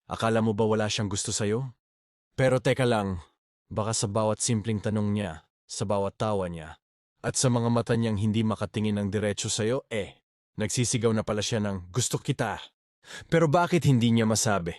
Akala mo ba wala siyang gusto sa'yo? Pero teka lang, baka sa bawat simpleng tanong niya, sa bawat tawa niya, at sa mga mata niyang hindi makatingin ng diretso sa'yo, nagsisigaw na pala siya ng gusto kita. Pero bakit hindi niya masabi?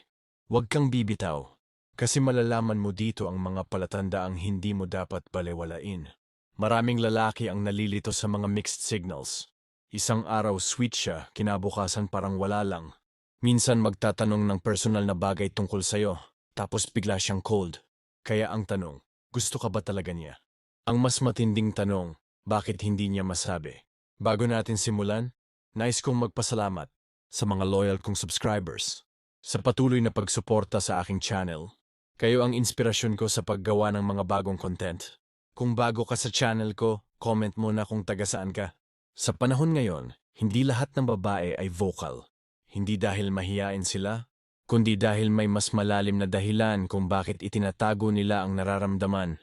Huwag kang bibitaw. Kasi malalaman mo dito ang mga palatandaang hindi mo dapat balewalain. Maraming lalaki ang nalilito sa mga mixed signals. Isang araw sweet siya, kinabukasan parang wala lang. Minsan magtatanong ng personal na bagay tungkol sa'yo, tapos bigla siyang cold. Kaya ang tanong, gusto ka ba talaga niya? Ang mas matinding tanong, bakit hindi niya masabi? Bago natin simulan, nais kong magpasalamat sa mga loyal kong subscribers sa patuloy na pagsuporta sa aking channel. Kayo ang inspirasyon ko sa paggawa ng mga bagong content. Kung bago ka sa channel ko, comment mo na kung taga saan ka. Sa panahon ngayon, hindi lahat ng babae ay vocal. Hindi dahil mahiyain sila, kundi dahil may mas malalim na dahilan kung bakit itinatago nila ang nararamdaman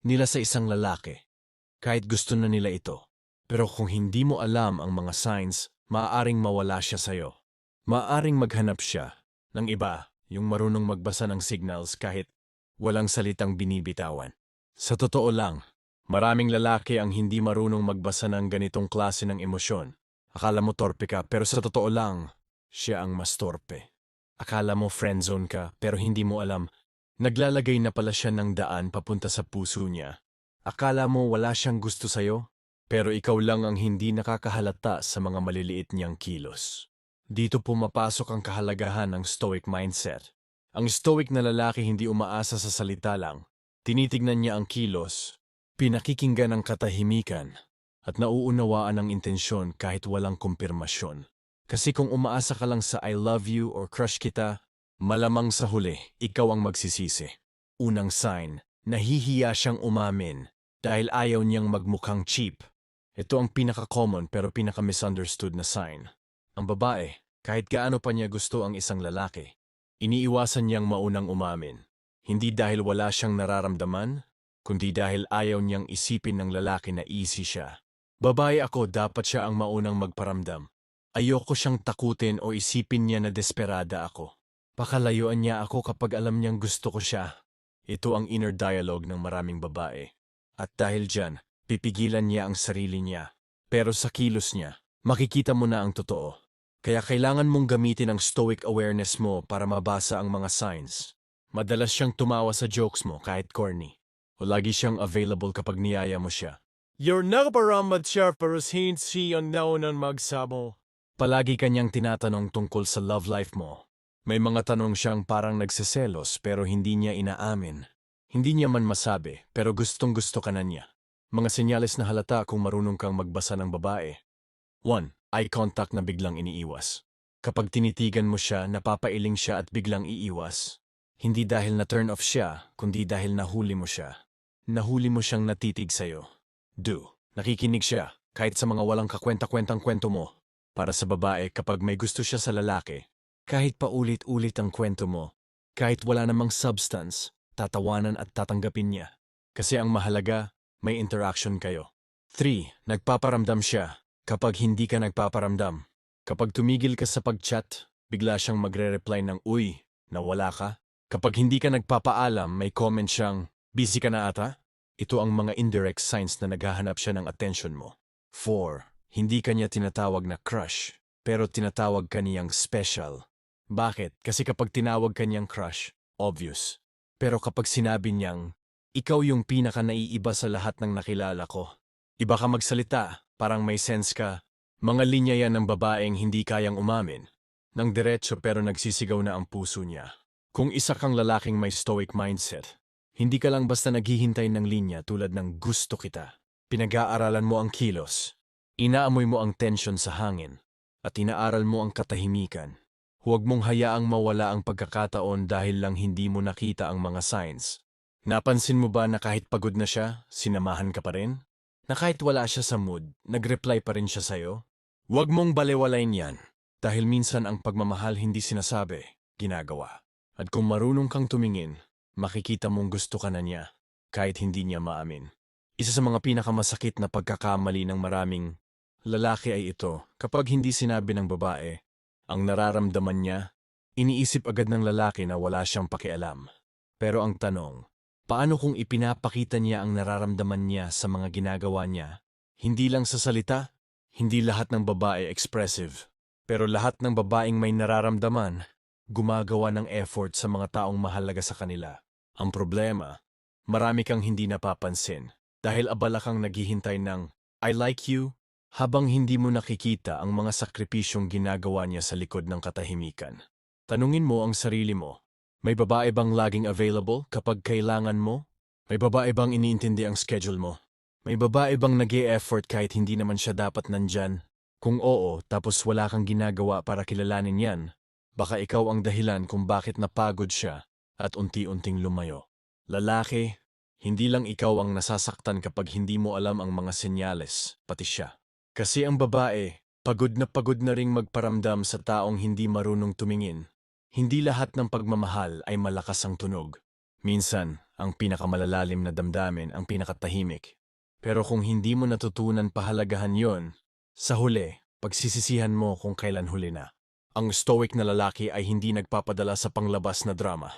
nila sa isang lalaki. Kahit gusto na nila ito. Pero kung hindi mo alam ang mga signs, maaaring mawala siya sa'yo. Maaaring maghanap siya ng iba, yung marunong magbasa ng signals kahit walang salitang binibitawan. Sa totoo lang, maraming lalaki ang hindi marunong magbasa ng ganitong klase ng emosyon. Akala mo torpe ka, pero sa totoo lang, siya ang mas torpe. Akala mo friendzone ka, pero hindi mo alam, naglalagay na pala siya ng daan papunta sa puso niya. Akala mo wala siyang gusto sa'yo, pero ikaw lang ang hindi nakakahalata sa mga maliliit niyang kilos. Dito pumapasok ang kahalagahan ng stoic mindset. Ang stoic na lalaki hindi umaasa sa salita lang. Tinitignan niya ang kilos, pinakikinggan ang katahimikan, at nauunawaan ang intensyon kahit walang kumpirmasyon. Kasi kung umaasa ka lang sa I love you or crush kita, malamang sa huli, ikaw ang magsisisi. Unang sign, nahihiya siyang umamin dahil ayaw niyang magmukhang cheap. Ito ang pinaka-common pero pinaka-misunderstood na sign. Ang babae, kahit gaano pa niya gusto ang isang lalaki, iniiwasan niyang maunang umamin. Hindi dahil wala siyang nararamdaman, kundi dahil ayaw niyang isipin ng lalaki na easy siya. Babae ako, dapat siya ang maunang magparamdam. Ayoko siyang takutin o isipin niya na desperada ako. Pakalayuan niya ako kapag alam niyang gusto ko siya. Ito ang inner dialogue ng maraming babae. At dahil dyan, pipigilan niya ang sarili niya. Pero sa kilos niya, makikita mo na ang totoo. Kaya kailangan mong gamitin ang stoic awareness mo para mabasa ang mga signs. Madalas siyang tumawa sa jokes mo kahit corny. O lagi siyang available kapag niyaya mo siya. You're nakaparamad siya pero hindi ang naunan magsamo. Palagi kanyang tinatanong tungkol sa love life mo. May mga tanong siyang parang nagseselos pero hindi niya inaamin. Hindi niya man masabi pero gustong-gusto ka na niya. Mga senyales na halata kung marunong kang magbasa ng babae. 1. Eye contact na biglang iniiwas. Kapag tinitigan mo siya, napapailing siya at biglang iiwas. Hindi dahil na turn off siya, kundi dahil nahuli mo siya. Nahuli mo siyang natitig sa'yo. 2. Nakikinig siya, kahit sa mga walang kakwenta-kwentang kwento mo. Para sa babae, kapag may gusto siya sa lalaki, kahit paulit-ulit ang kwento mo, kahit wala namang substance, tatawanan at tatanggapin niya. Kasi ang mahalaga, may interaction kayo. 3. Nagpaparamdam siya kapag hindi ka nagpaparamdam. Kapag tumigil ka sa pag-chat, bigla siyang magre-reply ng uy, nawala ka. Kapag hindi ka nagpapaalam, may comment siyang, busy ka na ata? Ito ang mga indirect signs na naghahanap siya ng attention mo. 4. Hindi ka niya tinatawag na crush, pero tinatawag ka niyang special. Bakit? Kasi kapag tinawag ka niyang crush, obvious. Pero kapag sinabi niyang, ikaw yung pinaka-naiiba sa lahat ng nakilala ko. Iba ka magsalita, parang may sense ka. Mga linya yan ng babaeng hindi kayang umamin. Nang diretso pero nagsisigaw na ang puso niya. Kung isa kang lalaking may stoic mindset, hindi ka lang basta naghihintay ng linya tulad ng gusto kita. Pinag-aaralan mo ang kilos. Inaamoy mo ang tension sa hangin at inaaral mo ang katahimikan. Huwag mong hayaang mawala ang pagkakataon dahil lang hindi mo nakita ang mga signs. Napansin mo ba na kahit pagod na siya, sinamahan ka pa rin? Na kahit wala siya sa mood, nag-reply pa rin siya sa'yo? Huwag mong balewalain yan dahil minsan ang pagmamahal hindi sinasabi, ginagawa. At kung marunong kang tumingin, makikita mong gusto ka na niya kahit hindi niya maamin. Isa sa mga pinakamasakit na pagkakamali ng maraming lalaki ay ito, kapag hindi sinabi ng babae ang nararamdaman niya, Iniisip agad ng lalaki na wala siyang pakialam. Pero ang tanong, paano kung ipinapakita niya ang nararamdaman niya sa mga ginagawa niya? Hindi lang sa salita, hindi lahat ng babae expressive. Pero lahat ng babaeng may nararamdaman, gumagawa ng effort sa mga taong mahalaga sa kanila. Ang problema, marami kang hindi napapansin dahil abala kang naghihintay ng I like you habang hindi mo nakikita ang mga sakripisyong ginagawa niya sa likod ng katahimikan. Tanungin mo ang sarili mo, may babae bang laging available kapag kailangan mo? May babae bang iniintindi ang schedule mo? May babae bang nag-e-effort kahit hindi naman siya dapat nandyan? Kung oo, tapos wala kang ginagawa para kilalanin yan, baka ikaw ang dahilan kung bakit napagod siya at unti-unting lumayo. Lalaki, hindi lang ikaw ang nasasaktan kapag hindi mo alam ang mga senyales, pati siya. Kasi ang babae, pagod na ring magparamdam sa taong hindi marunong tumingin. Hindi lahat ng pagmamahal ay malakas ang tunog. Minsan, ang pinakamalalalim na damdamin ang pinakatahimik. Pero kung hindi mo natutunan pahalagahan yon, sa huli, pagsisisihan mo kung kailan huli na. Ang stoic na lalaki ay hindi nagpapadala sa panglabas na drama.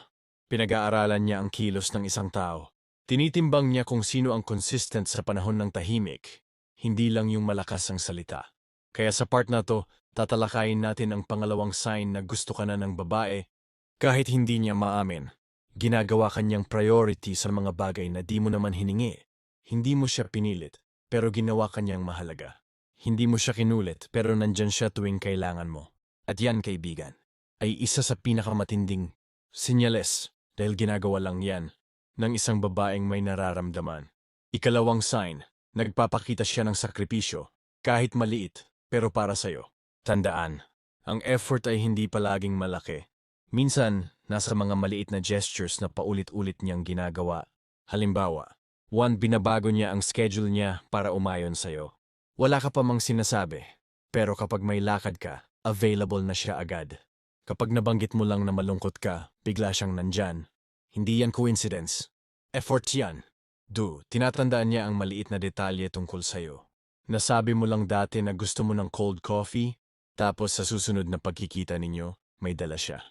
Pinag-aaralan niya ang kilos ng isang tao. Tinitimbang niya kung sino ang consistent sa panahon ng tahimik, hindi lang yung malakas ang salita. Kaya sa part na to, tatalakayin natin ang pangalawang sign na gusto ka na ng babae kahit hindi niya maamin. Ginagawa kanyang priority sa mga bagay na di mo naman hiningi. Hindi mo siya pinilit, pero ginawa kanyang mahalaga. Hindi mo siya kinulit, pero nandyan siya tuwing kailangan mo. At yan, kaibigan, ay isa sa pinakamatinding senyales dahil ginagawa lang yan ng isang babaeng may nararamdaman. Ikalawang sign, nagpapakita siya ng sakripisyo, kahit maliit, pero para sa'yo. Tandaan, ang effort ay hindi palaging malaki. Minsan, nasa mga maliit na gestures na paulit-ulit niyang ginagawa. Halimbawa, binabago niya ang schedule niya para umayon sa'yo. Wala ka pa mang sinasabi, pero kapag may lakad ka, available na siya agad. Kapag nabanggit mo lang na malungkot ka, bigla siyang nandyan. Hindi yan coincidence. Effort yan. Tinatandaan niya ang maliit na detalye tungkol sa'yo. Nasabi mo lang dati na gusto mo ng cold coffee, tapos sa susunod na pagkikita ninyo, may dala siya.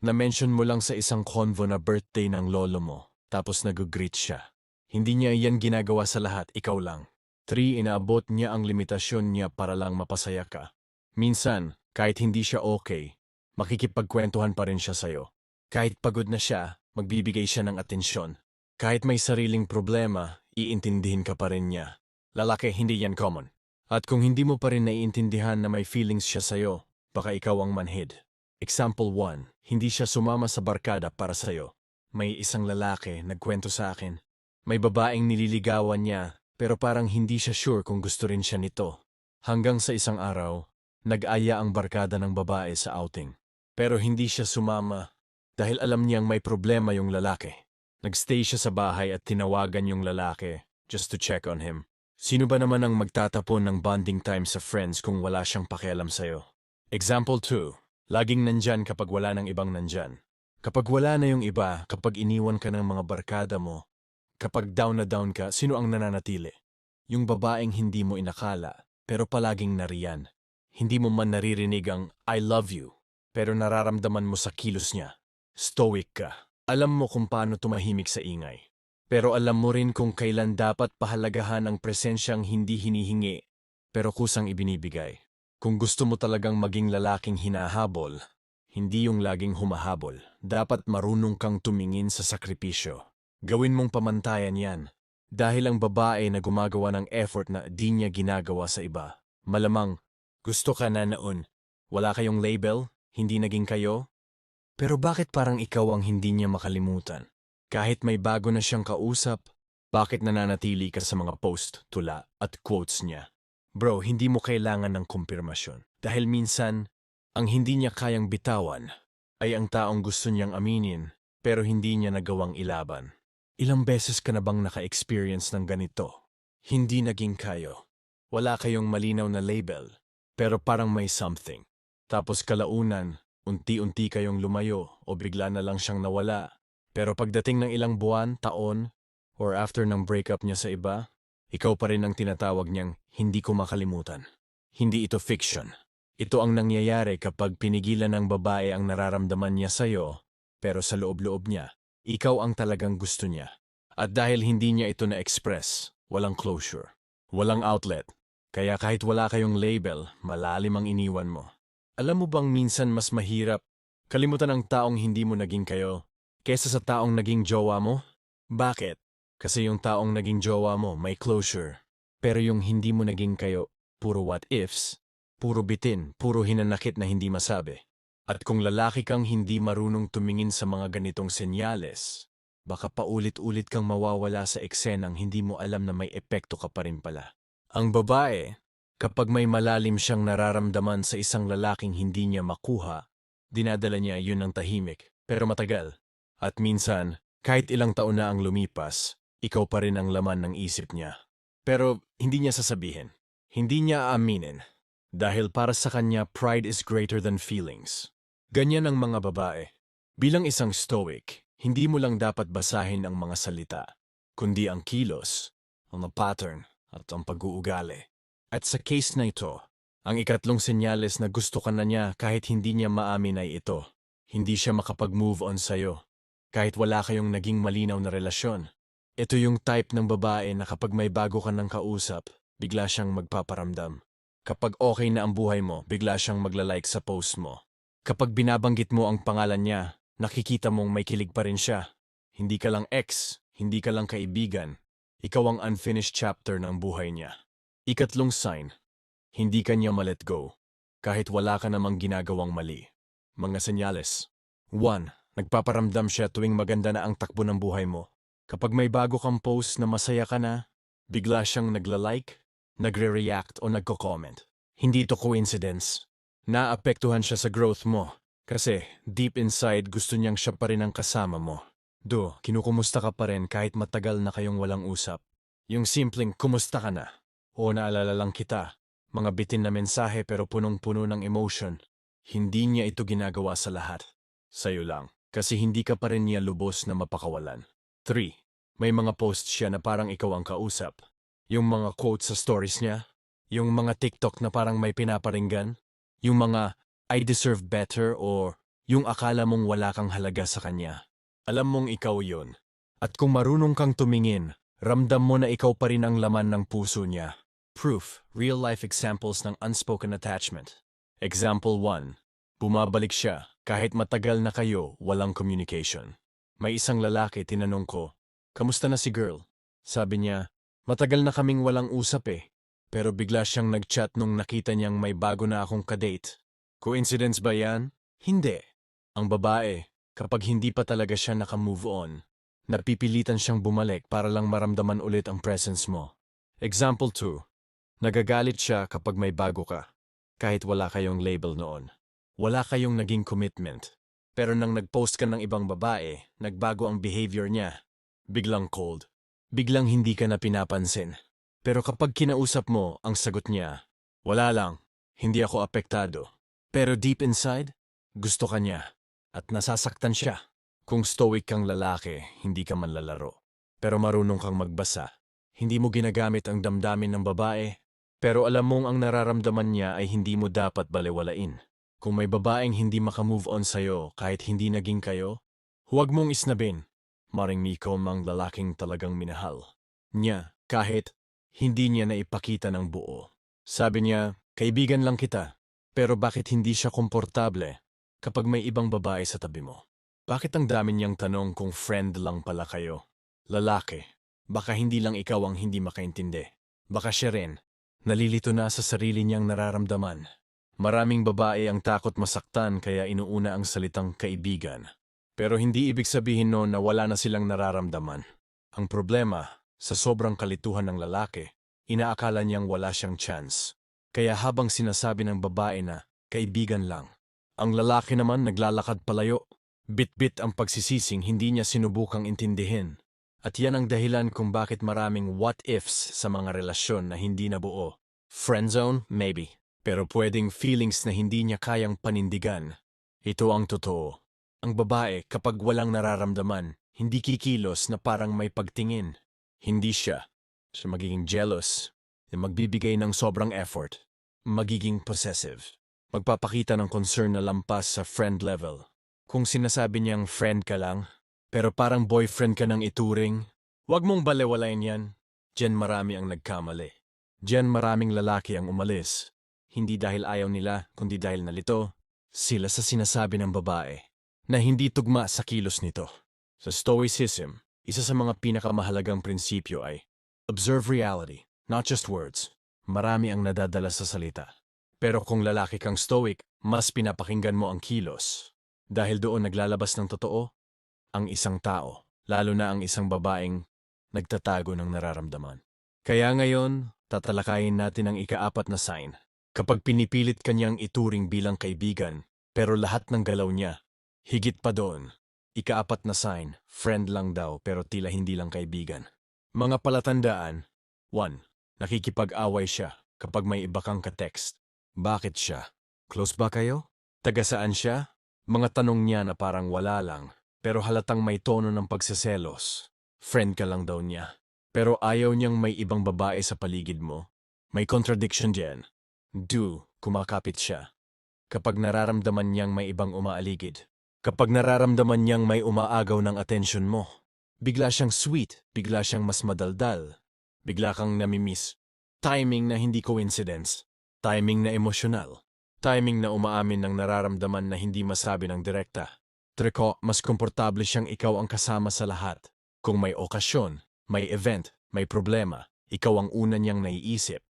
Na-mention mo lang sa isang convo na birthday ng lolo mo, tapos nag-greet siya. Hindi niya iyan ginagawa sa lahat, ikaw lang. 3. Inaabot niya ang limitasyon niya para lang mapasaya ka. Minsan, kahit hindi siya okay, makikipagkwentuhan pa rin siya sa'yo. Kahit pagod na siya, magbibigay siya ng atensyon. Kahit may sariling problema, iintindihin ka pa rin niya. Lalaki, hindi yan common. At kung hindi mo pa rin naiintindihan na may feelings siya sa'yo, baka ikaw ang manhid. Example 1, hindi siya sumama sa barkada para sa'yo. May isang lalaki nagkwento sa akin. May babaeng nililigawan niya, pero parang hindi siya sure kung gusto rin siya nito. Hanggang sa isang araw, nag-aya ang barkada ng babae sa outing. Pero hindi siya sumama dahil alam niyang may problema yung lalaki. Nagstay siya sa bahay at tinawagan yung lalaki just to check on him. Sino ba naman ang magtatapon ng bonding time sa friends kung wala siyang pakialam sa'yo? Example 2. Laging nandyan kapag wala ng ibang nandyan. Kapag wala na yung iba, kapag iniwan ka ng mga barkada mo, kapag down na down ka, sino ang nananatili? Yung babaeng hindi mo inakala, pero palaging nariyan. Hindi mo man naririnig ang I love you, pero nararamdaman mo sa kilos niya. Stoic ka. Alam mo kung paano tumahimik sa ingay. Pero alam mo rin kung kailan dapat pahalagahan ang presensyang hindi hinihingi, pero kusang ibinibigay. Kung gusto mo talagang maging lalaking hinahabol, hindi yung laging humahabol. Dapat marunong kang tumingin sa sakripisyo. Gawin mong pamantayan yan. Dahil ang babae na gumagawa ng effort na di niya ginagawa sa iba, malamang gusto ka na noon. Wala kayong label, hindi naging kayo. Pero bakit parang ikaw ang hindi niya makalimutan? Kahit may bago na siyang kausap, bakit nananatili ka sa mga post, tula at quotes niya? Bro, hindi mo kailangan ng kumpirmasyon. Dahil minsan, ang hindi niya kayang bitawan ay ang taong gusto niyang aminin pero hindi niya nagawang ilaban. Ilang beses ka na bang naka-experience ng ganito? Hindi naging kayo. Wala kayong malinaw na label, pero parang may something. Tapos kalaunan, unti-unti kayong lumayo o bigla na lang siyang nawala. Pero pagdating ng ilang buwan, taon, or after ng breakup niya sa iba, ikaw pa rin ang tinatawag niyang hindi ko makalimutan. Hindi ito fiction. Ito ang nangyayari kapag pinigilan ng babae ang nararamdaman niya sa'yo, pero sa loob-loob niya, ikaw ang talagang gusto niya. At dahil hindi niya ito na-express, walang closure, walang outlet. Kaya kahit wala kayong label, malalim ang iniwan mo. Alam mo bang minsan mas mahirap kalimutan ang taong hindi mo naging kayo kesa sa taong naging jowa mo? Bakit? Kasi yung taong naging jowa mo may closure. Pero yung hindi mo naging kayo, puro what ifs, puro bitin, puro hinanakit na hindi masabi. At kung lalaki kang hindi marunong tumingin sa mga ganitong senyales, baka paulit-ulit kang mawawala sa eksenang hindi mo alam na may epekto ka pa rin pala. Ang babae, kapag may malalim siyang nararamdaman sa isang lalaking hindi niya makuha, dinadala niya yun ng tahimik, pero matagal. At minsan, kahit ilang taon na ang lumipas, ikaw pa rin ang laman ng isip niya. Pero hindi niya sasabihin. Hindi niya aaminin. Dahil para sa kanya, pride is greater than feelings. Ganyan ang mga babae. Bilang isang stoic, hindi mo lang dapat basahin ang mga salita, kundi ang kilos, ang pattern, at ang pag-uugali. At sa case na ito, ang ikatlong senyales na gusto ka na niya kahit hindi niya maamin ay ito. Hindi siya makapag-move on sa'yo, kahit wala kayong naging malinaw na relasyon. Ito yung type ng babae na kapag may bago ka ng kausap, bigla siyang magpaparamdam. Kapag okay na ang buhay mo, bigla siyang magla-like sa post mo. Kapag binabanggit mo ang pangalan niya, nakikita mong may kilig pa rin siya. Hindi ka lang ex, hindi ka lang kaibigan. Ikaw ang unfinished chapter ng buhay niya. Ikatlong sign, hindi ka niya ma-let go, kahit wala ka namang ginagawang mali. Mga senyales. 1. Nagpaparamdam siya tuwing maganda na ang takbo ng buhay mo. Kapag may bago kang post na masaya ka na, bigla siyang nagla-like, nagre-react o nagko-comment. Hindi ito coincidence. Naapektuhan siya sa growth mo. Kasi deep inside gusto niyang siya pa rin ang kasama mo. Kinukumusta ka pa rin kahit matagal na kayong walang usap. Yung simpleng kumusta ka na? O naalala lang kita. Mga bitin na mensahe pero punong-puno ng emotion. Hindi niya ito ginagawa sa lahat. Sa'yo lang. Kasi hindi ka pa rin niya lubos na mapakawalan. 3. May mga posts siya na parang ikaw ang kausap. Yung mga quotes sa stories niya. Yung mga TikTok na parang may pinaparinggan. Yung mga I deserve better or yung akala mong wala kang halaga sa kanya. Alam mong ikaw yon. At kung marunong kang tumingin, ramdam mo na ikaw pa rin ang laman ng puso niya. Proof, real-life examples ng unspoken attachment. Example 1. Bumabalik siya, kahit matagal na kayo, walang communication. May isang lalaki, tinanong ko, "Kamusta na si girl?" Sabi niya, "Matagal na kaming walang usap eh." Pero bigla siyang nag-chat nung nakita niyang may bago na akong kadate. Coincidence ba yan? Hindi. Ang babae, kapag hindi pa talaga siya naka-move on, napipilitan siyang bumalik para lang maramdaman ulit ang presence mo. Example 2. Nagagalit siya kapag may bago ka, kahit wala kayong label noon. Wala kayong naging commitment. Pero nang nag-post ka ng ibang babae, nagbago ang behavior niya. Biglang cold. Biglang hindi ka na pinapansin. Pero kapag kinausap mo, ang sagot niya, "Wala lang, hindi ako apektado." Pero deep inside, gusto ka niya. At nasasaktan siya. Kung stoic kang lalaki, hindi ka manlalaro. Pero marunong kang magbasa. Hindi mo ginagamit ang damdamin ng babae, pero alam mong ang nararamdaman niya ay hindi mo dapat balewalain. Kung may babaeng hindi makamove on sa'yo kahit hindi naging kayo, huwag mong isnabin. Maring Miko mang lalaking talagang minahal niya kahit hindi niya naipakita ng buo. Sabi niya, "Kaibigan lang kita." Pero bakit hindi siya komportable kapag may ibang babae sa tabi mo? Bakit ang dami niyang tanong kung friend lang pala kayo? Lalaki, baka hindi lang ikaw ang hindi makaintindi. Baka siya rin, nalilito na sa sarili niyang nararamdaman. Maraming babae ang takot masaktan kaya inuuna ang salitang kaibigan. Pero hindi ibig sabihin noon na wala na silang nararamdaman. Ang problema, sa sobrang kalituhan ng lalaki, inaakala niyang wala siyang chance. Kaya habang sinasabi ng babae na kaibigan lang, ang lalaki naman naglalakad palayo. Bit-bit ang pagsisising hindi niya sinubukang intindihin. At yan ang dahilan kung bakit maraming what-ifs sa mga relasyon na hindi nabuo. Friendzone? Maybe. Pero pwedeng feelings na hindi niya kayang panindigan. Ito ang totoo. Ang babae kapag walang nararamdaman, hindi kikilos na parang may pagtingin. Hindi siya. Siya magiging jealous, magbibigay ng sobrang effort, magiging possessive. Magpapakita ng concern na lampas sa friend level. Kung sinasabi niyang friend ka lang, pero parang boyfriend ka ng ituring, huwag mong balewalain yan. Diyan marami ang nagkamali. Diyan maraming lalaki ang umalis. Hindi dahil ayaw nila, kundi dahil nalito sila sa sinasabi ng babae na hindi tugma sa kilos nito. Sa Stoicism, isa sa mga pinakamahalagang prinsipyo ay observe reality, not just words. Marami ang nadadala sa salita. Pero kung lalaki kang stoic, mas pinapakinggan mo ang kilos. Dahil doon naglalabas ng totoo ang isang tao, lalo na ang isang babaeng nagtatago ng nararamdaman. Kaya ngayon, tatalakayin natin ang ikaapat na sign. Kapag pinipilit kanyang ituring bilang kaibigan, pero lahat ng galaw niya, higit pa doon. Ikaapat na sign, friend lang daw pero tila hindi lang kaibigan. Mga palatandaan. 1. Nakikipag-away siya kapag may iba kang ka-text. Bakit siya? Close ba kayo? Taga saan siya? Mga tanong niya na parang wala lang, pero halatang may tono ng pagseselos. Friend ka lang daw niya. Pero ayaw niyang may ibang babae sa paligid mo. May contradiction diyan. 2. Kumakapit siya. Kapag nararamdaman niyang may ibang umaaligid. Kapag nararamdaman niyang may umaagaw ng atensyon mo. Bigla siyang sweet, bigla siyang mas madaldal. Bigla kang namimiss. Timing na hindi coincidence. Timing na emosyonal. Timing na umaamin ng nararamdaman na hindi masabi ng direkta. Triko, mas komportable siyang ikaw ang kasama sa lahat. Kung may okasyon, may event, may problema, ikaw ang una niyang naiisip.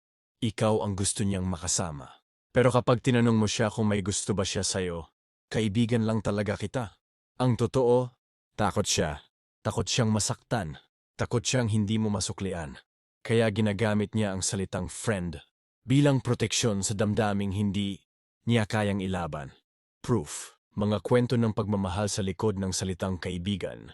Ikaw ang gusto niyang makasama. Pero kapag tinanong mo siya kung may gusto ba siya sa'yo, kaibigan lang talaga kita. Ang totoo, takot siya. Takot siyang masaktan. Takot siyang hindi mo masuklian. Kaya ginagamit niya ang salitang friend bilang proteksyon sa damdaming hindi niya kayang ilaban. Proof. Mga kwento ng pagmamahal sa likod ng salitang kaibigan.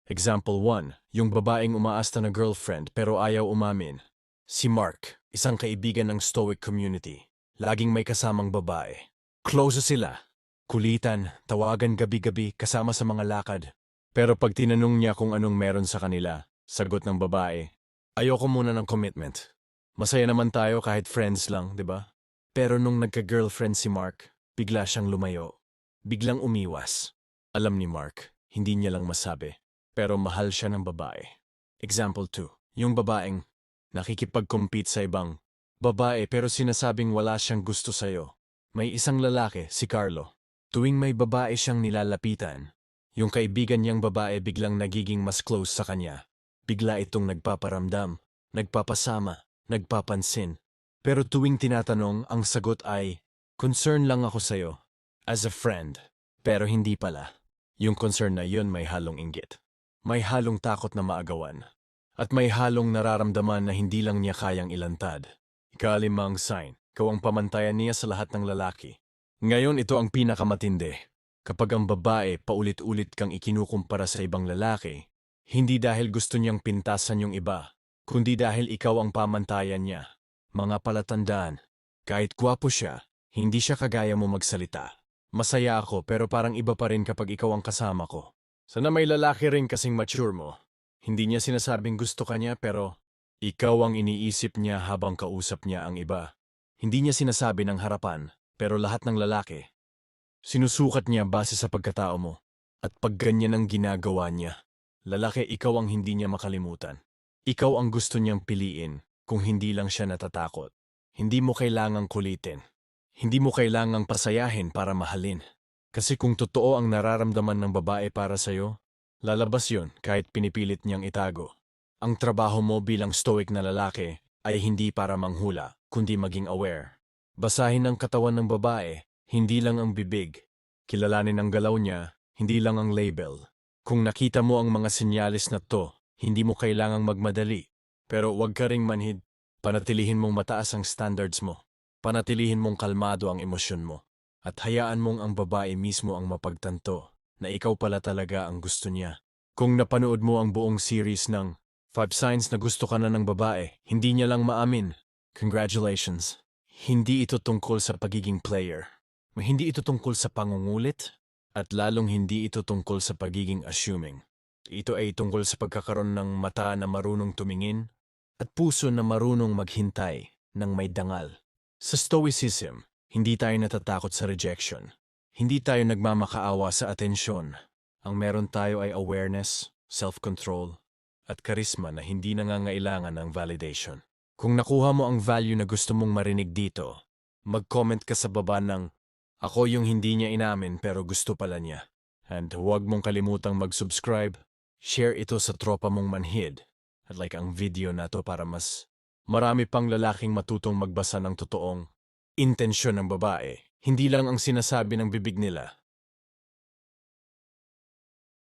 Example 1. Yung babaeng umaasta na girlfriend pero ayaw umamin. Si Mark, isang kaibigan ng Stoic community. Laging may kasamang babae. Close sila. Kulitan, tawagan gabi-gabi kasama sa mga lakad. Pero pag tinanong niya kung anong meron sa kanila, sagot ng babae, ayoko muna ng commitment. Masaya naman tayo kahit friends lang, di ba? Pero nung nagka-girlfriend si Mark, bigla siyang lumayo. Biglang umiwas. Alam ni Mark, hindi niya lang masabi. Pero mahal siya ng babae. Example 2. Yung babaeng nakikipag-compete sa ibang babae pero sinasabing wala siyang gusto sa'yo. May isang lalaki, si Carlo. Tuwing may babae siyang nilalapitan, yung kaibigan niyang babae biglang nagiging mas close sa kanya. Bigla itong nagpaparamdam, nagpapasama, nagpapansin. Pero tuwing tinatanong, ang sagot ay, concern lang ako sa'yo. As a friend. Pero hindi pala. Yung concern na yun may halong inggit. May halong takot na maagawan. At may halong nararamdaman na hindi lang niya kayang ilantad. Ika-5 sign, ikaw ang pamantayan niya sa lahat ng lalaki. Ngayon ito ang pinakamatindi. Kapag ang babae paulit-ulit kang ikinukumpara sa ibang lalaki, hindi dahil gusto niyang pintasan yung iba, kundi dahil ikaw ang pamantayan niya. Mga palatandaan, kahit gwapo siya, hindi siya kagaya mo magsalita. Masaya ako pero parang iba pa rin kapag ikaw ang kasama ko. Sana may lalaki rin kasing mature mo. Hindi niya sinasabing gusto ka niya pero ikaw ang iniisip niya habang kausap niya ang iba. Hindi niya sinasabi ng harapan pero lahat ng lalaki. Sinusukat niya base sa pagkatao mo. At pag ganyan ang ginagawa niya, lalaki ikaw ang hindi niya makalimutan. Ikaw ang gusto niyang piliin kung hindi lang siya natatakot. Hindi mo kailangang kulitin. Hindi mo kailangang pasayahin para mahalin. Kasi kung totoo ang nararamdaman ng babae para sa'yo, lalabas yun kahit pinipilit niyang itago. Ang trabaho mo bilang stoic na lalaki ay hindi para manghula, kundi maging aware. Basahin ang katawan ng babae, hindi lang ang bibig. Kilalanin ang galaw niya, hindi lang ang label. Kung nakita mo ang mga senyalis na to, hindi mo kailangang magmadali. Pero huwag ka ring manhid. Panatilihin mong mataas ang standards mo. Panatilihin mong kalmado ang emosyon mo. At hayaan mong ang babae mismo ang mapagtanto na ikaw pala talaga ang gusto niya. Kung napanood mo ang buong series ng 5 Signs na gusto ka na ng babae, hindi niya lang maamin. Congratulations. Hindi ito tungkol sa pagiging player. Hindi ito tungkol sa pangungulit. At lalong hindi ito tungkol sa pagiging assuming. Ito ay tungkol sa pagkakaroon ng mata na marunong tumingin at puso na marunong maghintay ng may dangal. Sa Stoicism, Hindi tayo natatakot sa rejection. Hindi tayo nagmamakaawa sa atensyon. Ang meron tayo ay awareness, self-control, at charisma na hindi nangangailangan ng validation. Kung nakuha mo ang value na gusto mong marinig dito, mag-comment ka sa baba ng "Ako yung hindi niya inamin pero gusto pala niya." And huwag mong kalimutang mag-subscribe, share ito sa tropa mong manhid, at like ang video na to para mas marami pang lalaking matutong magbasa ng totoong intensyon ng babae. Hindi lang ang sinasabi ng bibig nila,